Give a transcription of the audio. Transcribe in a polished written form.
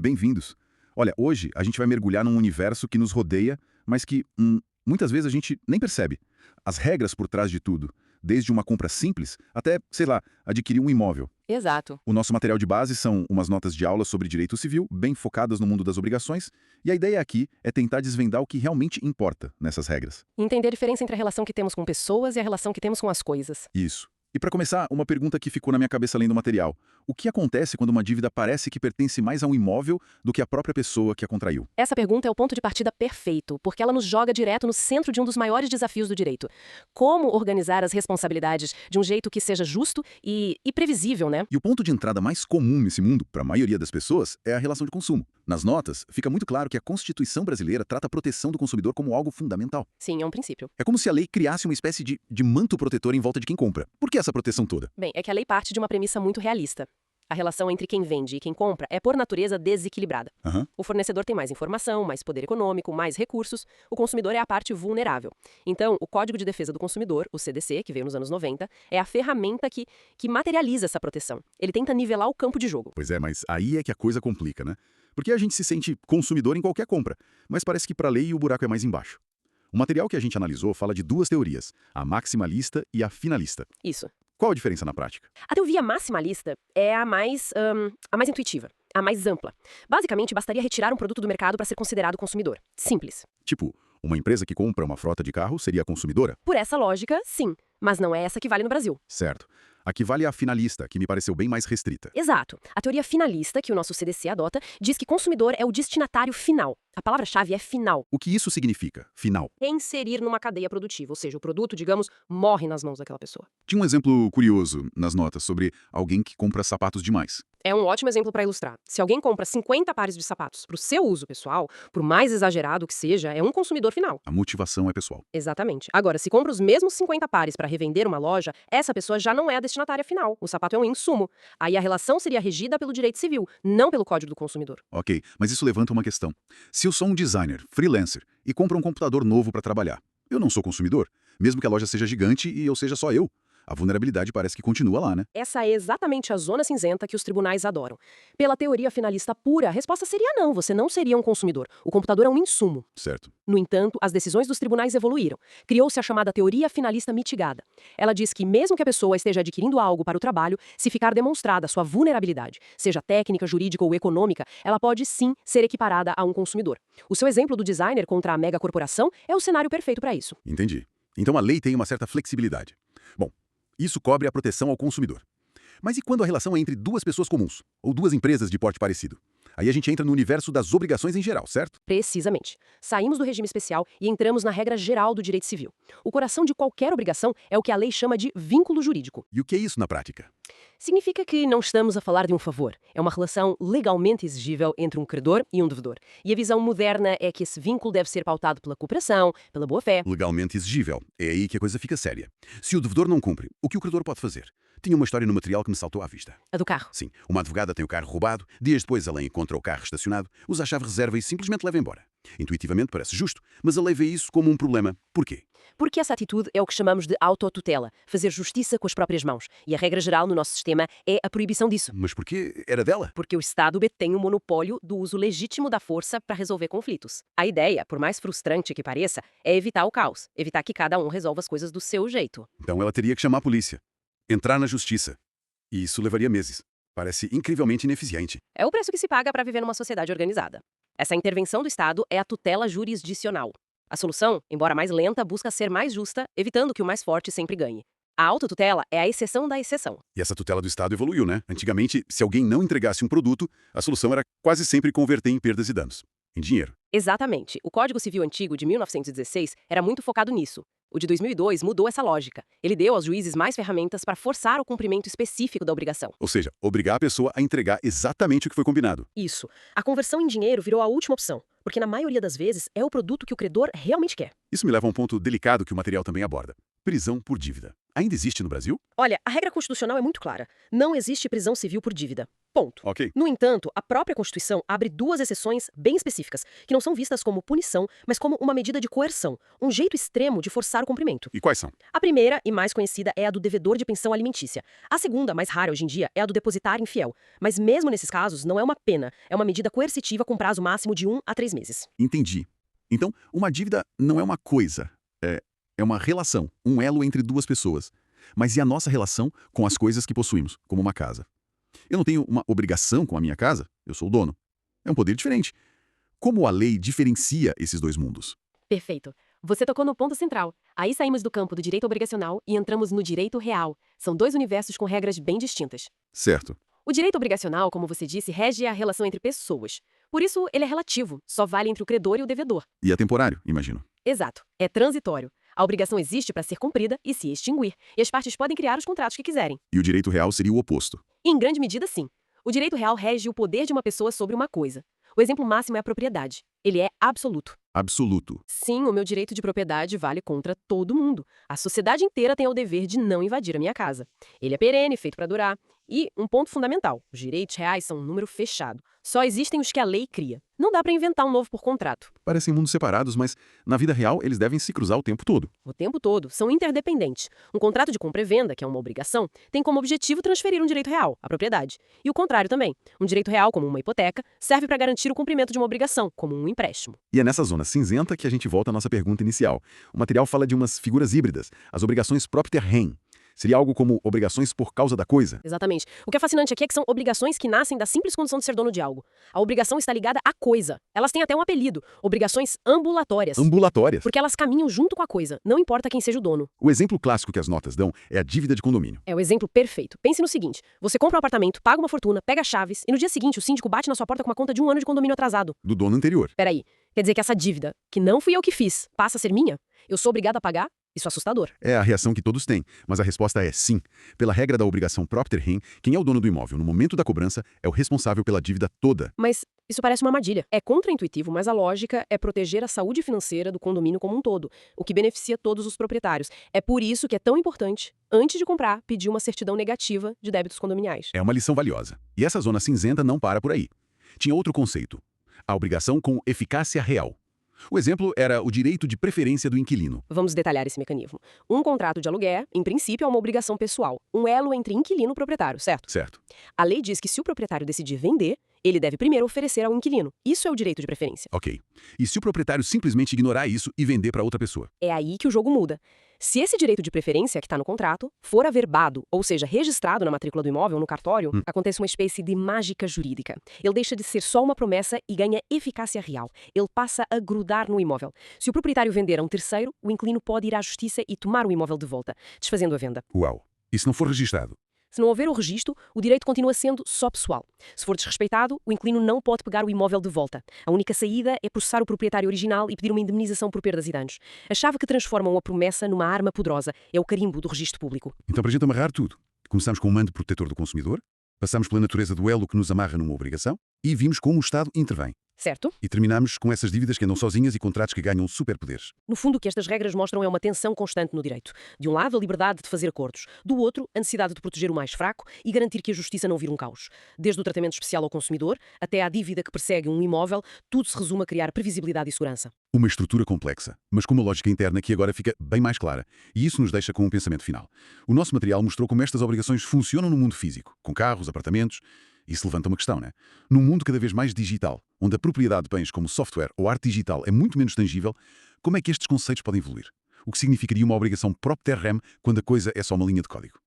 Bem-vindos. Olha, hoje a gente vai mergulhar num universo que nos rodeia, mas que muitas vezes a gente nem percebe. As regras por trás de tudo, desde uma compra simples até, sei lá, adquirir um imóvel. Exato. O nosso material de base são umas notas de aula sobre direito civil, bem focadas no mundo das obrigações, e a ideia aqui é tentar desvendar o que realmente importa nessas regras. Entender a diferença entre a relação que temos com pessoas e a relação que temos com as coisas. Isso. E para começar, uma pergunta que ficou na minha cabeça lendo o material. O que acontece quando uma dívida parece que pertence mais a um imóvel do que à própria pessoa que a contraiu? Essa pergunta é o ponto de partida perfeito, porque ela nos joga direto no centro de um dos maiores desafios do direito. Como organizar as responsabilidades de um jeito que seja justo e previsível, né? E o ponto de entrada mais comum nesse mundo, para a maioria das pessoas, é a relação de consumo. Nas notas, fica muito claro que a Constituição brasileira trata a proteção do consumidor como algo fundamental. Sim, é um princípio. É como se a lei criasse uma espécie de manto protetor em volta de quem compra. Por que essa proteção toda? Bem, é que a lei parte de uma premissa muito realista. A relação entre quem vende e quem compra é, por natureza, desequilibrada. Aham. O fornecedor tem mais informação, mais poder econômico, mais recursos. O consumidor é a parte vulnerável. Então, o Código de Defesa do Consumidor, o CDC, que veio nos anos 90, é a ferramenta que materializa essa proteção. Ele tenta nivelar o campo de jogo. Pois é, mas aí é que a coisa complica, né? Porque a gente se sente consumidor em qualquer compra, mas parece que para a lei o buraco é mais embaixo. O material que a gente analisou fala de duas teorias, a maximalista e a finalista. Isso. Qual a diferença na prática? A teoria maximalista é a mais intuitiva, a mais ampla. Basicamente, bastaria retirar um produto do mercado para ser considerado consumidor. Simples. Tipo, uma empresa que compra uma frota de carro seria consumidora? Por essa lógica, sim. Mas não é essa que vale no Brasil. Certo. Aqui vale a finalista, que me pareceu bem mais restrita. Exato. A teoria finalista, que o nosso CDC adota, diz que consumidor é o destinatário final. A palavra-chave é final. O que isso significa? Final. Reinserir numa cadeia produtiva, ou seja, o produto, digamos, morre nas mãos daquela pessoa. Tinha um exemplo curioso nas notas sobre alguém que compra sapatos demais. É um ótimo exemplo para ilustrar. Se alguém compra 50 pares de sapatos para o seu uso pessoal, por mais exagerado que seja, é um consumidor final. A motivação é pessoal. Exatamente. Agora, se compra os mesmos 50 pares para revender uma loja, essa pessoa já não é a destinatária final. O sapato é um insumo. Aí a relação seria regida pelo direito civil, não pelo Código do Consumidor. Ok, mas isso levanta uma questão. Se eu sou um designer, freelancer, e compro um computador novo para trabalhar, eu não sou consumidor, mesmo que a loja seja gigante e eu seja só eu. A vulnerabilidade parece que continua lá, né? Essa é exatamente a zona cinzenta que os tribunais adoram. Pela teoria finalista pura, a resposta seria não, você não seria um consumidor. O computador é um insumo. Certo. No entanto, as decisões dos tribunais evoluíram. Criou-se a chamada teoria finalista mitigada. Ela diz que mesmo que a pessoa esteja adquirindo algo para o trabalho, se ficar demonstrada sua vulnerabilidade, seja técnica, jurídica ou econômica, ela pode sim ser equiparada a um consumidor. O seu exemplo do designer contra a mega corporação é o cenário perfeito para isso. Entendi. Então a lei tem uma certa flexibilidade. Bom, isso cobre a proteção ao consumidor. Mas e quando a relação é entre duas pessoas comuns, ou duas empresas de porte parecido? Aí a gente entra no universo das obrigações em geral, certo? Precisamente. Saímos do regime especial e entramos na regra geral do direito civil. O coração de qualquer obrigação é o que a lei chama de vínculo jurídico. E o que é isso na prática? Significa que não estamos a falar de um favor. É uma relação legalmente exigível entre um credor e um devedor. E a visão moderna é que esse vínculo deve ser pautado pela cooperação, pela boa-fé. Legalmente exigível. É aí que a coisa fica séria. Se o devedor não cumpre, o que o credor pode fazer? Tinha uma história no material que me saltou à vista. A do carro. Sim, uma advogada tem o carro roubado, dias depois ela encontra o carro estacionado, usa a chave reserva e simplesmente leva embora. Intuitivamente parece justo, mas a lei vê isso como um problema. Porquê? Porque essa atitude é o que chamamos de autotutela, fazer justiça com as próprias mãos. E a regra geral no nosso sistema é a proibição disso. Mas porquê era dela? Porque o Estado detém o monopólio do uso legítimo da força para resolver conflitos. A ideia, por mais frustrante que pareça, é evitar o caos, evitar que cada um resolva as coisas do seu jeito. Então ela teria que chamar a polícia, entrar na justiça. E isso levaria meses. Parece incrivelmente ineficiente. É o preço que se paga para viver numa sociedade organizada. Essa intervenção do Estado é a tutela jurisdicional. A solução, embora mais lenta, busca ser mais justa, evitando que o mais forte sempre ganhe. A autotutela é a exceção da exceção. E essa tutela do Estado evoluiu, né? Antigamente, se alguém não entregasse um produto, a solução era quase sempre converter em perdas e danos. Em dinheiro. Exatamente. O Código Civil antigo de 1916 era muito focado nisso. O de 2002 mudou essa lógica. Ele deu aos juízes mais ferramentas para forçar o cumprimento específico da obrigação. Ou seja, obrigar a pessoa a entregar exatamente o que foi combinado. Isso. A conversão em dinheiro virou a última opção, porque na maioria das vezes é o produto que o credor realmente quer. Isso me leva a um ponto delicado que o material também aborda. Prisão por dívida. Ainda existe no Brasil? Olha, a regra constitucional é muito clara. Não existe prisão civil por dívida. Ponto. Ok. No entanto, a própria Constituição abre duas exceções bem específicas, que não são vistas como punição, mas como uma medida de coerção, um jeito extremo de forçar o cumprimento. E quais são? A primeira e mais conhecida é a do devedor de pensão alimentícia. A segunda, mais rara hoje em dia, é a do depositário infiel. Mas mesmo nesses casos, não é uma pena, é uma medida coercitiva com prazo máximo de 1 a 3 meses. Entendi. Então, uma dívida não é uma coisa, é uma relação, um elo entre duas pessoas. Mas e a nossa relação com as coisas que possuímos, como uma casa? Eu não tenho uma obrigação com a minha casa, eu sou o dono. É um poder diferente. Como a lei diferencia esses dois mundos? Perfeito. Você tocou no ponto central. Aí saímos do campo do direito obrigacional e entramos no direito real. São dois universos com regras bem distintas. Certo. O direito obrigacional, como você disse, rege a relação entre pessoas. Por isso, ele é relativo, só vale entre o credor e o devedor. E é temporário, imagino. Exato. É transitório. A obrigação existe para ser cumprida e se extinguir, e as partes podem criar os contratos que quiserem. E o direito real seria o oposto. Em grande medida, sim. O direito real rege o poder de uma pessoa sobre uma coisa. O exemplo máximo é a propriedade. Ele é absoluto. Absoluto. Sim, o meu direito de propriedade vale contra todo mundo. A sociedade inteira tem o dever de não invadir a minha casa. Ele é perene, feito para durar. E, um ponto fundamental, os direitos reais são um número fechado. Só existem os que a lei cria. Não dá para inventar um novo por contrato. Parecem mundos separados, mas na vida real eles devem se cruzar o tempo todo. O tempo todo, são interdependentes. Um contrato de compra e venda, que é uma obrigação, tem como objetivo transferir um direito real, a propriedade. E o contrário também. Um direito real, como uma hipoteca, serve para garantir o cumprimento de uma obrigação, como um empréstimo. E é nessa zona cinzenta que a gente volta à nossa pergunta inicial. O material fala de umas figuras híbridas, as obrigações propter rem. Seria algo como obrigações por causa da coisa? Exatamente. O que é fascinante aqui é que são obrigações que nascem da simples condição de ser dono de algo. A obrigação está ligada à coisa. Elas têm até um apelido, obrigações ambulatórias. Ambulatórias. Porque elas caminham junto com a coisa, não importa quem seja o dono. O exemplo clássico que as notas dão é a dívida de condomínio. É o exemplo perfeito. Pense no seguinte, você compra um apartamento, paga uma fortuna, pega chaves, e no dia seguinte o síndico bate na sua porta com uma conta de 1 ano de condomínio atrasado. Do dono anterior. Peraí, quer dizer que essa dívida, que não fui eu que fiz, passa a ser minha? Eu sou obrigada a pagar? Isso é assustador. É a reação que todos têm, mas a resposta é sim. Pela regra da obrigação propter rem, quem é o dono do imóvel no momento da cobrança é o responsável pela dívida toda. Mas isso parece uma armadilha. É contraintuitivo, mas a lógica é proteger a saúde financeira do condomínio como um todo, o que beneficia todos os proprietários. É por isso que é tão importante, antes de comprar, pedir uma certidão negativa de débitos condominiais. É uma lição valiosa. E essa zona cinzenta não para por aí. Tinha outro conceito, a obrigação com eficácia real. O exemplo era o direito de preferência do inquilino. Vamos detalhar esse mecanismo. Um contrato de aluguer, em princípio, é uma obrigação pessoal, um elo entre inquilino e proprietário, certo? Certo. A lei diz que se o proprietário decidir vender, ele deve primeiro oferecer ao inquilino. Isso é o direito de preferência. Ok. E se o proprietário simplesmente ignorar isso e vender para outra pessoa? É aí que o jogo muda. Se esse direito de preferência que está no contrato for averbado, ou seja, registrado na matrícula do imóvel, no cartório, acontece uma espécie de mágica jurídica. Ele deixa de ser só uma promessa e ganha eficácia real. Ele passa a grudar no imóvel. Se o proprietário vender a um terceiro, o inquilino pode ir à justiça e tomar o imóvel de volta, desfazendo a venda. Uau. E se não for registrado? Se não houver o registro, o direito continua sendo só pessoal. Se for desrespeitado, o inquilino não pode pegar o imóvel de volta. A única saída é processar o proprietário original e pedir uma indemnização por perdas e danos. A chave que transforma uma promessa numa arma poderosa é o carimbo do registro público. Então, para a gente amarrar tudo, começamos com o mando protetor do consumidor, passamos pela natureza do elo que nos amarra numa obrigação e vimos como o Estado intervém. Certo? E terminamos com essas dívidas que andam sozinhas e contratos que ganham superpoderes. No fundo, o que estas regras mostram é uma tensão constante no direito. De um lado, a liberdade de fazer acordos. Do outro, a necessidade de proteger o mais fraco e garantir que a justiça não vire um caos. Desde o tratamento especial ao consumidor até à dívida que persegue um imóvel, tudo se resume a criar previsibilidade e segurança. Uma estrutura complexa, mas com uma lógica interna que agora fica bem mais clara. E isso nos deixa com um pensamento final. O nosso material mostrou como estas obrigações funcionam no mundo físico, com carros, apartamentos. Isso levanta uma questão, né? Num mundo cada vez mais digital, onde a propriedade de bens como software ou arte digital é muito menos tangível, como é que estes conceitos podem evoluir? O que significaria uma obrigação propter rem quando a coisa é só uma linha de código?